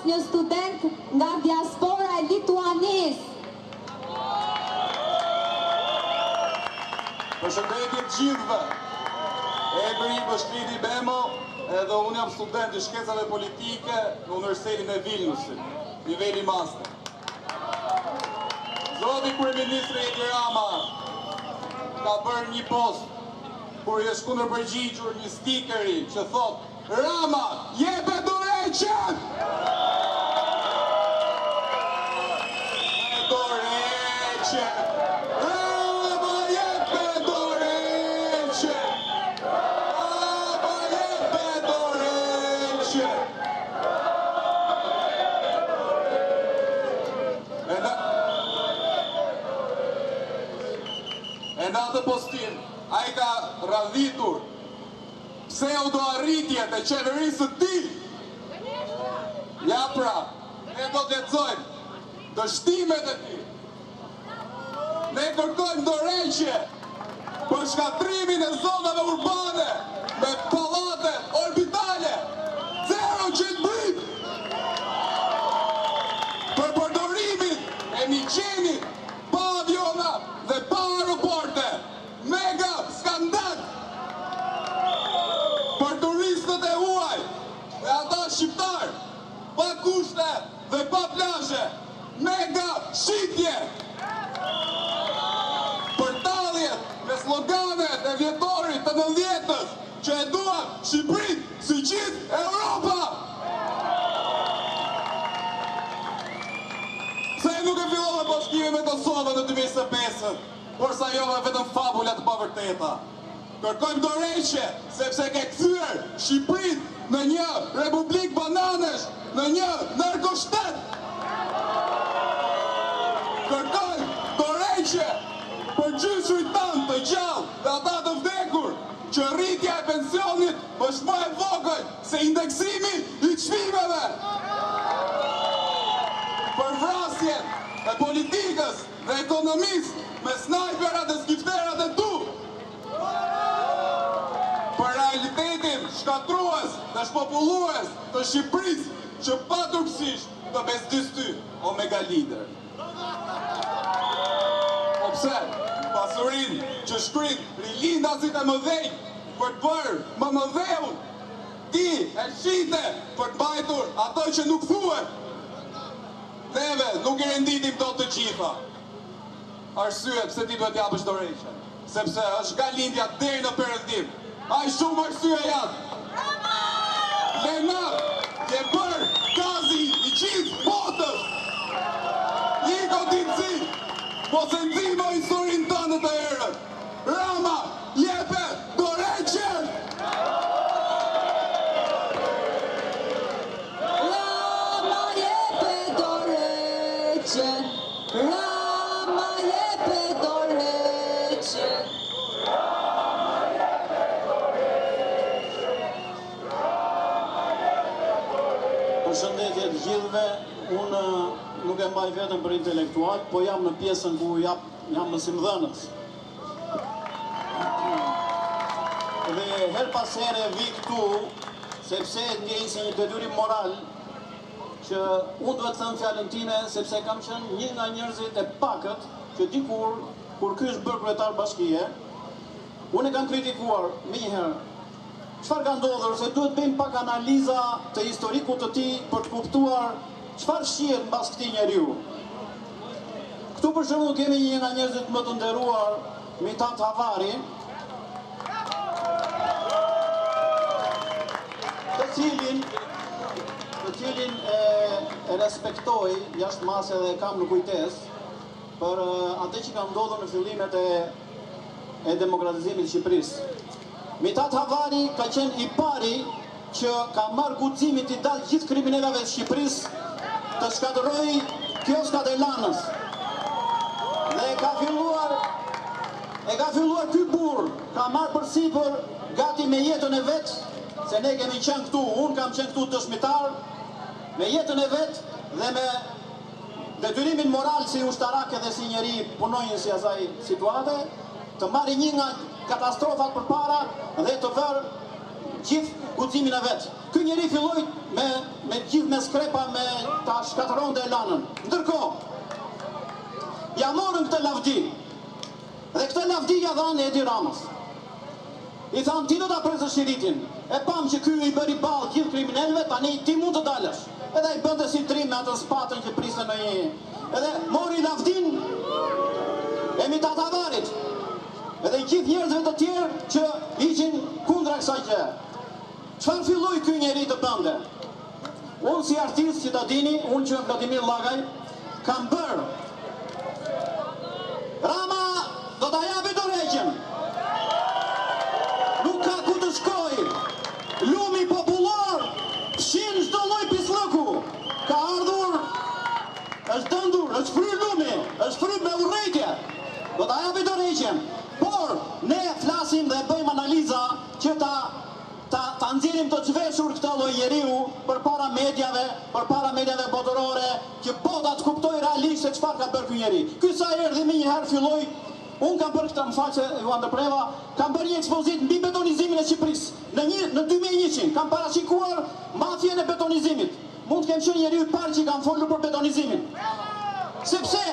një student nga diaspora e Lituanisë. Përshëndetje të gjithëve. Emri im është Lidi Bemo, edhe unë jam student i shkencave politike në Universitetin e Vilniusit, niveli master. Zoti kryeministri Edi Rama ka bërë një post kur i është kundërpërgjigjur një stikeri që thot: Rama, jepe dorëheqjen! Dorëheqjen! Rama, jepe dorëheqjen! Rama, jepe dorëheqjen! E në atë postim, a i ka radhitur pseudo arritjet e qeverisë të tij. Ja pra, ne do të lexojmë dështimet e tij. Ne kërkojmë dorëheqje për shkatrimin e zonave urbane me pallate orbitale, zero qendrim, për përdorimin e miqenit pa aviona dhe pa aeroporte, mega skandal për turistët e huaj dhe ata shqiptar, pa kushte dhe pa plazhe, mega shitje, për talljet me sloganet e vjetorit të 90-s që e duan Shqipërinë si gjithë Europa. Se nuk e fillova bashkimin me Kosovën në 2005, por sa jova vetëm fabula të pavërteta. Kërkojmë dorëheqje sepse ke kthyer Shqipërinë në një republikë bananesh, në një narkoshtet. Kërkojmë dorëheqje për gjyshujt tanë të gjallë dhe ata të vdekur, që rritja e pensionit është më e vogël se indeksimi i çmimeve. Për vrasjen e politikës dhe ekonomisë me snajperat e skifterat e tu. Për realitetin shkatrues dhe shpopullues të Shqipërisë që paturpsisht të bezdis ty, Omega Leader. Po pse, pasurin që shkrit rilindasit e mëdhej për të bërë më mëdheun, ti e shite për të mbajtur ato që nuk thuhet. Neve nuk i renditim do të gjitha. Arsye pse ti duhet japësh dorëheqjen, sepse është nga lindja deri në perëndim. Ai shumë arsye janë. Ne na je bërë gazi i gjithë botës. Iko dinci, mos e nximo historinë tënde të errët. Rama, jepe dorëheqjen! Rama, jepe dorëheqjen! Rama, jepe dorëheqjen! Përshëndetje të gjithëve, unë nuk e mbaj vetëm për intelektual, po jam në pjesën ku jam në simdhënës. Dhe her pas here vi këtu, sepse ndjej si një detyrim moral, që unë duhet të thënë fjalën time, sepse kam qenë një nga njerëzit e pakët që dikur, kur ky është bërë kryetar bashkie, unë e kam kritikuar më një herë. Çfarë ka ndodhur, se duhet bëjmë pak analiza të historikut të tij për të kuptuar çfarë shihet mbas këtij njeriu. Këtu për shembull kemi një nga njerëzit më të nderuar, Mithat Havari, të cilin e respektoj jashtë mase dhe e kam në kujtesë për atë që ka ndodhur në fillimet e demokratizimit të Shqipërisë. Mithat Havari ka qenë i pari që ka marrë guximin të dalë gjithë kriminalave të Shqipërisë të shkatërrojë kioskat e lanës. Dhe ka filluar ky burr, ka marrë përsipër gati me jetën e vet, se ne kemi qenë këtu, unë kam qenë këtu dëshmitar, me jetën e vet dhe me detyrimin moral si ushtarak edhe si njeri punonjës si asaj situate, të marrë një nga katastrofat përpara dhe të vërë gjithë guximin e vet. Ky njeri filloi me gjithë me skrepa, me ta shkatëronte Elanën. Ndërkohë, ja morën këtë lavdi. Dhe këtë lavdi ja dhanë Edi Ramës. I thanë, ti do ta presësh Shiritin. E pam që ky i bëri ballë gjithë kriminalëve, tani ti mund të dalësh. Edhe i bënte si trim me atë spatën që priste në një. Edhe mori lavdin e Mitatavarit. Edhe gjithë njerëzve të tjerë që ishin kundra kësaj gjë. Çfarë filloi ky njeri të bënte? Unë si artist, që ta dini, unë që Vladimir Llagaj, kam bërë. Rama do ta japi dorëheqjen. Nuk ka ku të shkoj. Lumi popullor fshin çdo lloj pislëku. Ka ardhur, është dëndur, është fryr lumi, është fryr me urrejtje. Do ta japi dorëheqjen. Por ne flasim dhe bëjmë analiza që ta nxjerrim të zhveshur këtë lloj njeriu përpara mediave botërore, që bota të kuptojë realisht se çfarë ka bërë ky njeri. Ky sa erdhi më një herë filloi. Unë kam bërë këtë, më faqe, ju ndërpreva, kam bërë një ekspozit mbi betonizimin e Shqipërisë. Në 2100 kam parashikuar mafjen e betonizimit. Mund të kem qenë njeriu i parë që kam folur për betonizimin. Sepse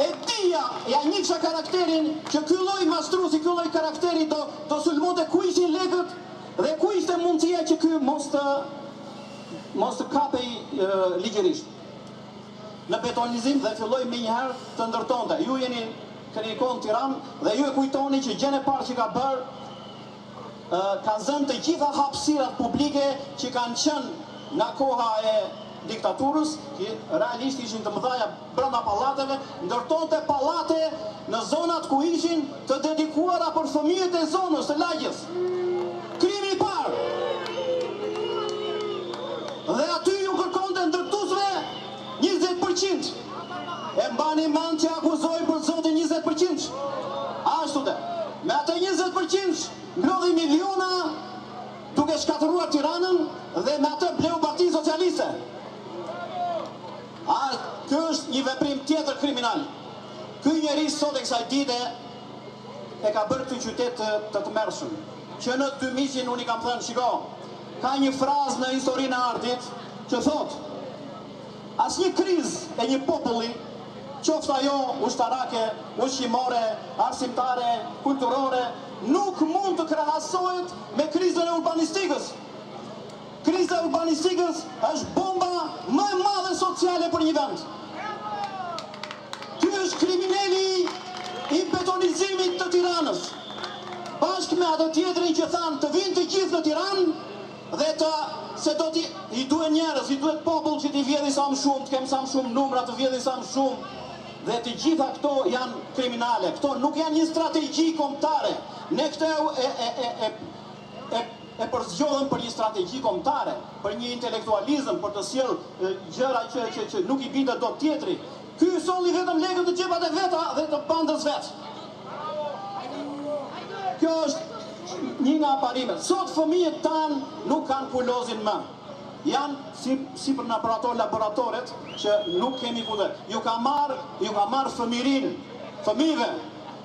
e dija, ja njihsha karakterin që ky lloj mashtruesi, ky lloj karakteri do sulmonte ku ishin lekët dhe ku ishte mundësia që ky mos të kapej ligjërisht. Në betonizim dhe filloi më një herë të ndërtonte. Ju jeni kritikon Tiranë dhe ju e kujtoni që gjën e parë që ka bërë ka zënë të gjitha hapësirat publike që kanë qenë nga koha e diktaturës, që realisht ishin të mëdhaja brenda pallateve, ndërtonte pallate në zonat ku ishin të dedikuara për fëmijët e zonës të lagjës. Krimi i parë. Dhe aty ju kërkonte ndërtuesve 20%. E mbani mend që akuzoi për zotin 20%. Ashtu dhe. Me atë 20% ngrodi miliona duke shkatëruar Tiranën dhe me atë bleu Parti Socialiste. Ky është një veprim tjetër kriminal. Ky njeri sot e kësaj dite e ka bërë këtë qytet të tmerrshëm. Që në 2000 unë i kam thënë, shiko, ka një frazë në historinë e artit që thot: asnjë krizë e një populli, qoftë ajo ushtarake, ushqimore, arsimtare, kulturore, nuk mund të krahasohet me krizën e urbanistikës. Kriza e urbanistikës është bomba më e madhe sociale për një vend. Ky është kriminali i betonizimit të Tiranës. Bashkë me ato tjetrin që thanë të vinë të gjithë në Tiranë dhe se do i duhet njerëz, i duhet popull që t'i vjedhin sa më shumë, të kem sa më shumë numra, të vjedhin sa më shumë. Dhe të gjitha këto janë kriminale. Këto nuk janë një strategji kombëtare. Ne këtë e përzgjodhëm për një strategji kombëtare, për një intelektualizëm, për të sjellë gjëra që nuk i binte dot tjetri. Ky solli vetëm lekët të xhepat e veta dhe të bandës vet. Kjo është një nga parimet. Sot fëmijët tanë nuk kanë kulozin më. Janë si për në për ato laboratoret që nuk kemi ku dhe. Ju ka marrë fëmijëve,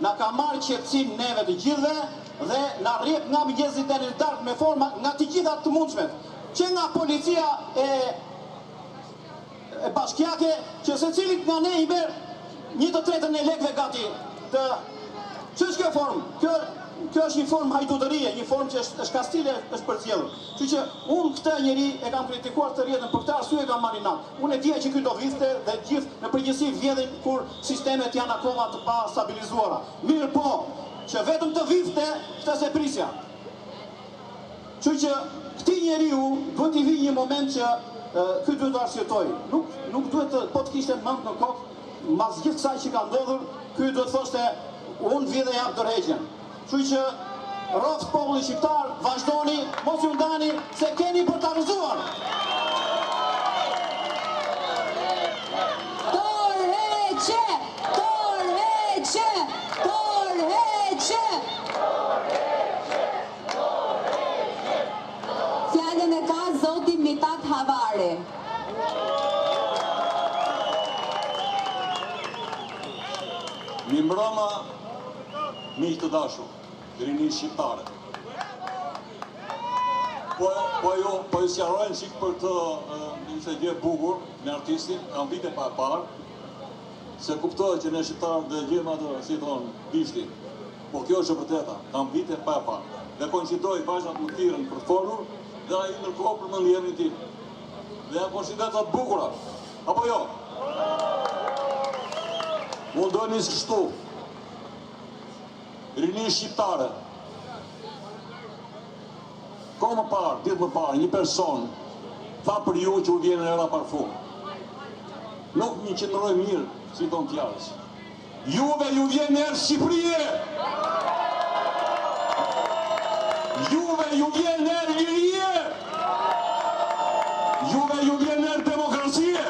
na ka marrë qetësinë neve të gjithëve dhe na rrjep nga mëngjesi deri në darkë me forma nga të gjitha të mundshmet. Që nga policia e bashkiake, që secilit nga ne i merr 1/3 e lekëve gati të. Ç'është kjo formë? Kjo është një formë hajdutërie, një formë që është kastile, është përcjellur. Kështu që unë këtë njeri e kam kritikuar të rrjetën, për këtë arsye kam marrë inat. Unë e dija që ky do viste dhe gjithë në përgjithësi vjedhin kur sistemet janë akoma të pa stabilizuara. Mirë po, që vetëm të viste, këtë se prisja. Kështu që këtij njeriu duhet i vijë një moment që ky duhet të arsyetoj. Nuk duhet të, po të kishte mend në kokë, mbas gjithë kësaj që ka ndodhur, ky duhet thoshte unë vi dhe jap dorëheqjen. Kështu që rroft populli shqiptar, vazhdoni, mos ju ndani se keni për ta rrëzuar. Dorëheqje! Dorëheqje! Dorëheqje! Fjalën e ka zoti Mitat Havari. Mirëmbrëma, miq të dashur, rini shqiptare. Po ju sqarojnë qik për të ishte gjë bukur me artistin, kam vite pa parë, se kuptohet që ne shqiptarë dhe gjema atë, si thonë, bishti. Po kjo është e vërteta, kam vite pa parë. Dhe konsidoj vajzat më tirën për folur, dhe a i ndërkohë për mëndjerin tim. Dhe janë konsiderat bukura, apo jo? Mundojnë njësë kështu, rini shqiptare, ko më parë, ditë më parë, një person tha për ju që u vjenë era parfum. Nuk një qëndroj mirë, si tonë tjarës. Juve ju vjenë erë Shqipërije! Juve ju vjenë erë lirije! Juve ju vjenë erë demokracie!